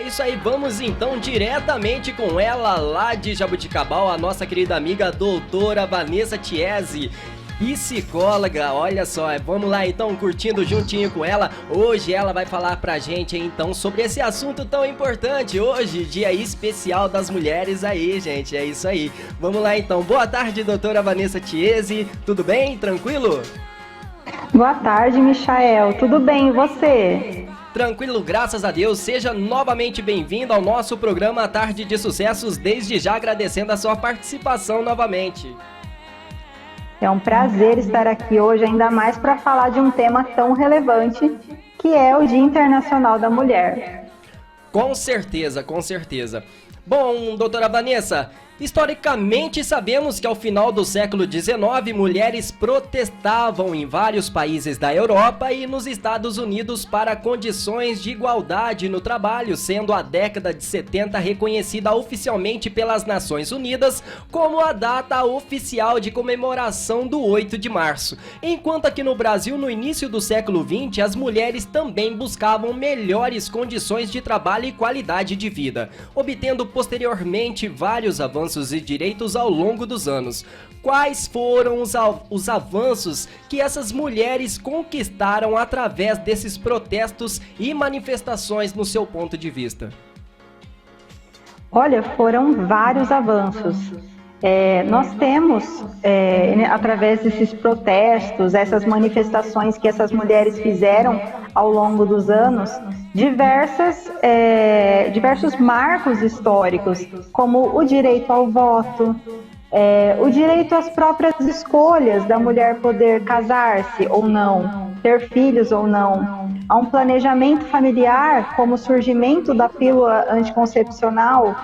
isso aí, vamos então diretamente com ela lá de Jabuticabal, a nossa querida amiga doutora Vanessa Chiesi, psicóloga. Olha só, vamos lá então, curtindo juntinho com ela. Hoje ela vai falar pra gente então sobre esse assunto tão importante. Hoje, dia especial das mulheres aí, gente, é isso aí. Vamos lá então, boa tarde, doutora Vanessa Chiesi, tudo bem? Tranquilo? Boa tarde, Michael, tudo bem e você? Tranquilo, graças a Deus. Seja novamente bem-vindo ao nosso programa Tarde de Sucessos, desde já agradecendo a sua participação novamente. É um prazer estar aqui hoje, ainda mais para falar de um tema tão relevante, que é o Dia Internacional da Mulher. Com certeza, com certeza. Bom, doutora Vanessa, historicamente sabemos que ao final do século XIX, mulheres protestavam em vários países da Europa e nos Estados Unidos para condições de igualdade no trabalho, sendo a década de 70 reconhecida oficialmente pelas Nações Unidas como a data oficial de comemoração do 8 de março. Enquanto aqui no Brasil, no início do século XX, as mulheres também buscavam melhores condições de trabalho e qualidade de vida, obtendo posteriormente vários avanços e direitos ao longo dos anos. Quais foram os avanços que essas mulheres conquistaram através desses protestos e manifestações no seu ponto de vista? Olha, foram vários avanços. Nós temos, através desses protestos, essas manifestações que essas mulheres fizeram ao longo dos anos, diversos marcos históricos, como o direito ao voto, o direito às próprias escolhas da mulher poder casar-se ou não, ter filhos ou não, a um planejamento familiar, como o surgimento da pílula anticoncepcional,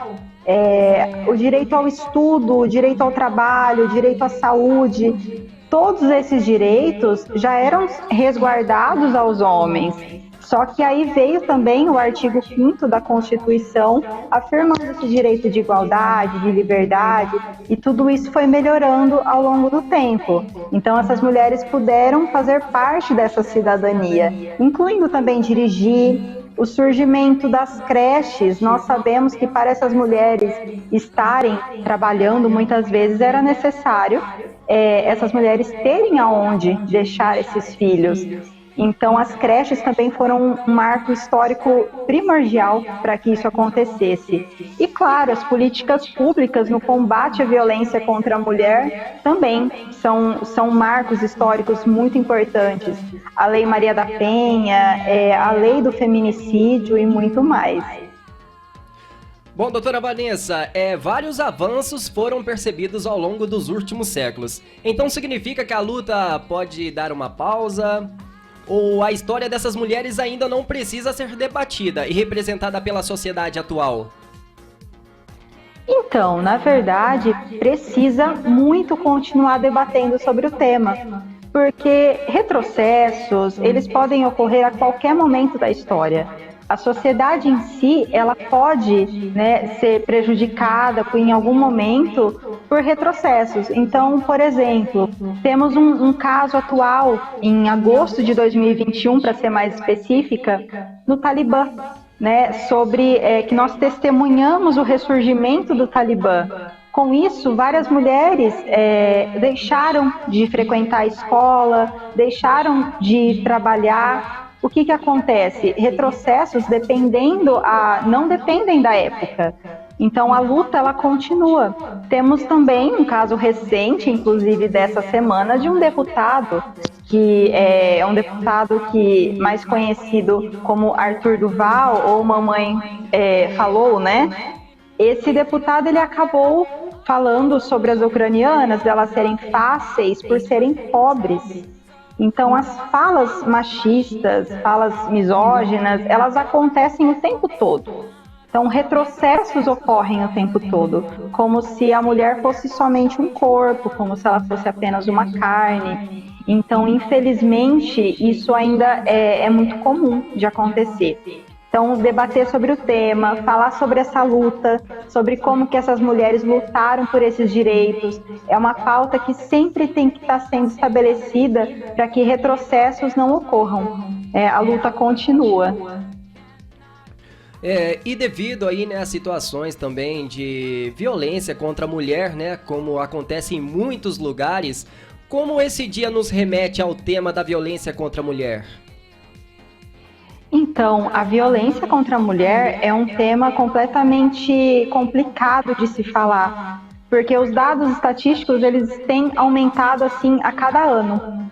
o direito ao estudo, o direito ao trabalho, o direito à saúde. Todos esses direitos já eram resguardados aos homens. Só que aí veio também o artigo 5º da Constituição, afirmando esse direito de igualdade, de liberdade, e tudo isso foi melhorando ao longo do tempo. Então essas mulheres puderam fazer parte dessa cidadania, incluindo também dirigir. O surgimento das creches, nós sabemos que para essas mulheres estarem trabalhando muitas vezes era necessário essas mulheres terem aonde deixar esses filhos. Então as creches também foram um marco histórico primordial para que isso acontecesse. E claro, as políticas públicas no combate à violência contra a mulher também são marcos históricos muito importantes. A Lei Maria da Penha, a Lei do Feminicídio e muito mais. Bom, doutora Vanessa, vários avanços foram percebidos ao longo dos últimos séculos. Então significa que a luta pode dar uma pausa? Ou a história dessas mulheres ainda não precisa ser debatida e representada pela sociedade atual? Então, na verdade, precisa muito continuar debatendo sobre o tema, porque retrocessos, eles podem ocorrer a qualquer momento da história. A sociedade em si, ela pode, ser prejudicada em algum momento por retrocessos. Então, por exemplo, temos um caso atual, em agosto de 2021, para ser mais específica, no Talibã, sobre que nós testemunhamos o ressurgimento do Talibã. Com isso, várias mulheres deixaram de frequentar a escola, deixaram de trabalhar. O que acontece? Retrocessos não dependem da época. Então a luta ela continua. Temos também um caso recente, inclusive dessa semana, de um deputado que é um deputado mais conhecido como Arthur Duval, ou Mamãe Falou, Esse deputado ele acabou falando sobre as ucranianas, delas serem fáceis por serem pobres. Então, as falas machistas, falas misóginas, elas acontecem o tempo todo. Então, retrocessos ocorrem o tempo todo, como se a mulher fosse somente um corpo, como se ela fosse apenas uma carne. Então, infelizmente, isso ainda é muito comum de acontecer. Então, debater sobre o tema, falar sobre essa luta, sobre como que essas mulheres lutaram por esses direitos, é uma pauta que sempre tem que estar sendo estabelecida para que retrocessos não ocorram. A luta continua. E devido aí, né, a situações também de violência contra a mulher, né, como acontece em muitos lugares, como esse dia nos remete ao tema da violência contra a mulher? Então, a violência contra a mulher é um tema completamente complicado de se falar, porque os dados estatísticos eles têm aumentado assim a cada ano.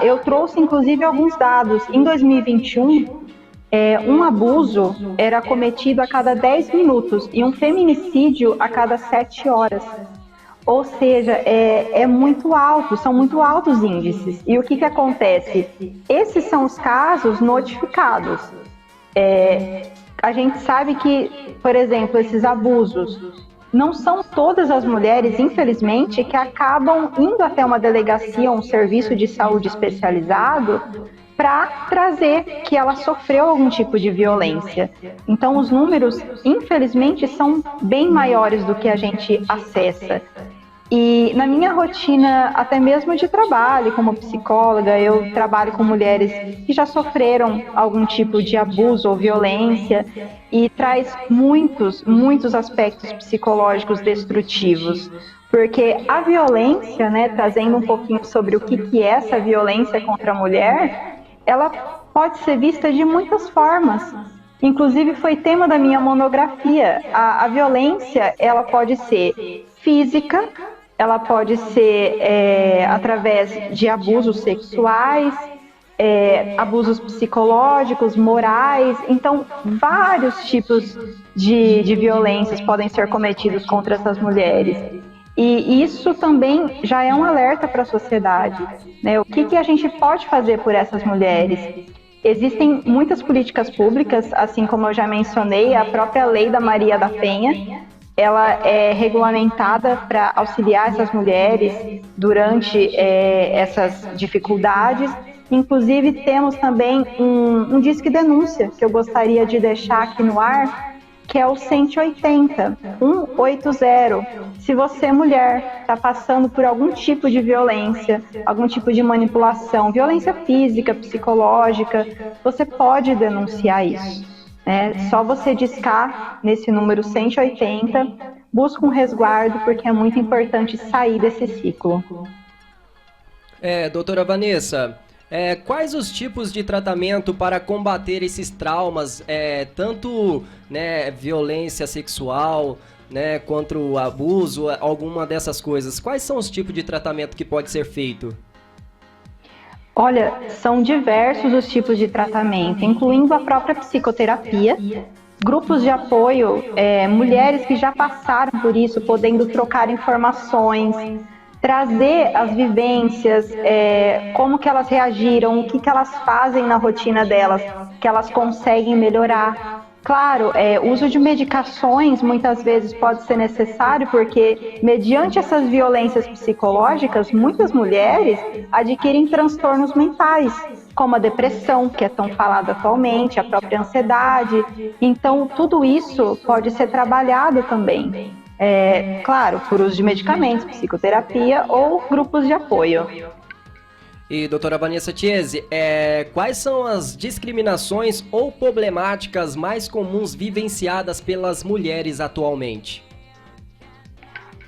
Eu trouxe inclusive alguns dados. Em 2021, um abuso era cometido a cada 10 minutos e um feminicídio a cada 7 horas. Ou seja, é muito alto, são muito altos índices. E o que acontece? Esses são os casos notificados. A gente sabe que, por exemplo, esses abusos, não são todas as mulheres, infelizmente, que acabam indo até uma delegacia ou um serviço de saúde especializado para trazer que ela sofreu algum tipo de violência. Então, os números, infelizmente, são bem maiores do que a gente acessa. E na minha rotina, até mesmo de trabalho, como psicóloga, eu trabalho com mulheres que já sofreram algum tipo de abuso ou violência e traz muitos aspectos psicológicos destrutivos. Porque a violência, né, trazendo um pouquinho sobre o que é essa violência contra a mulher, ela pode ser vista de muitas formas. Inclusive foi tema da minha monografia. A violência, ela pode ser física, ela pode ser através de abusos sexuais, abusos psicológicos, morais. Então, vários tipos de violências podem ser cometidos contra essas mulheres. E isso também já é um alerta para a sociedade, né? O que a gente pode fazer por essas mulheres? Existem muitas políticas públicas, assim como eu já mencionei, a própria Lei da Maria da Penha, ela é regulamentada para auxiliar essas mulheres durante essas dificuldades. Inclusive, temos também um disque denúncia que eu gostaria de deixar aqui no ar, que é o 180. Se você, mulher, está passando por algum tipo de violência, algum tipo de manipulação, violência física, psicológica, você pode denunciar isso. Só você discar nesse número 180, busca um resguardo, porque é muito importante sair desse ciclo. Doutora Vanessa, quais os tipos de tratamento para combater esses traumas, tanto, né, violência sexual, né, contra o abuso, alguma dessas coisas? Quais são os tipos de tratamento que pode ser feito? Olha, são diversos os tipos de tratamento, incluindo a própria psicoterapia, grupos de apoio, mulheres que já passaram por isso, podendo trocar informações, trazer as vivências, como que elas reagiram, o que elas fazem na rotina delas, que elas conseguem melhorar. Claro, o uso de medicações muitas vezes pode ser necessário, porque mediante essas violências psicológicas, muitas mulheres adquirem transtornos mentais, como a depressão, que é tão falada atualmente, a própria ansiedade. Então, tudo isso pode ser trabalhado também. Claro, por uso de medicamentos, psicoterapia ou grupos de apoio. E, doutora Vanessa Chiesi, quais são as discriminações ou problemáticas mais comuns vivenciadas pelas mulheres atualmente?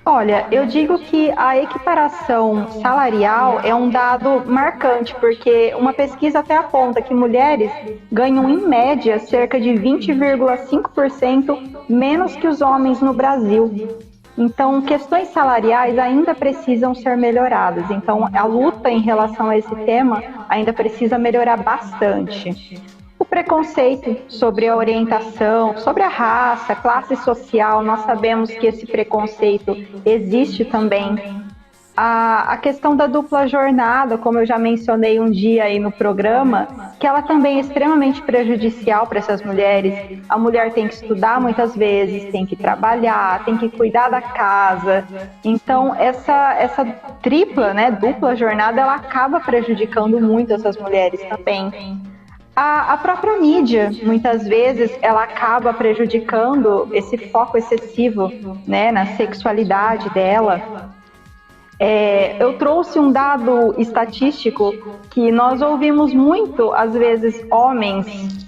Olha, eu digo que a equiparação salarial é um dado marcante, porque uma pesquisa até aponta que mulheres ganham, em média, cerca de 20,5% menos que os homens no Brasil. Então, questões salariais ainda precisam ser melhoradas. Então, a luta em relação a esse tema ainda precisa melhorar bastante. O preconceito sobre a orientação, sobre a raça, classe social, nós sabemos que esse preconceito existe também. A questão da dupla jornada, como eu já mencionei um dia aí no programa, que ela também é extremamente prejudicial para essas mulheres. A mulher tem que estudar muitas vezes, tem que trabalhar, tem que cuidar da casa. Então, essa tripla, né, dupla jornada, ela acaba prejudicando muito essas mulheres também. A própria mídia, muitas vezes, ela acaba prejudicando esse foco excessivo, né, na sexualidade dela. Eu trouxe um dado estatístico que nós ouvimos muito, às vezes, homens,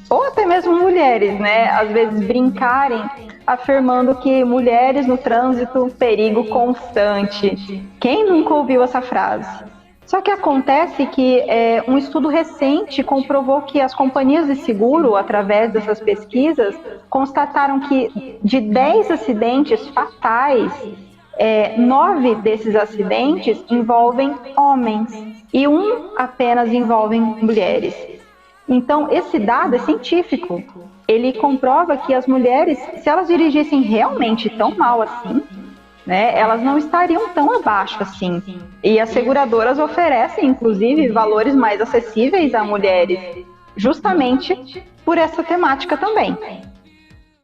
ou até mesmo mulheres, né? Às vezes brincarem, afirmando que mulheres no trânsito, perigo constante. Quem nunca ouviu essa frase? Só que acontece que um estudo recente comprovou que as companhias de seguro, através dessas pesquisas, constataram que de 10 acidentes fatais, 9 desses acidentes envolvem homens e um apenas envolve mulheres. Então, esse dado é científico. Ele comprova que as mulheres, se elas dirigissem realmente tão mal assim, né, elas não estariam tão abaixo assim. E as seguradoras oferecem, inclusive, valores mais acessíveis a mulheres, justamente por essa temática também.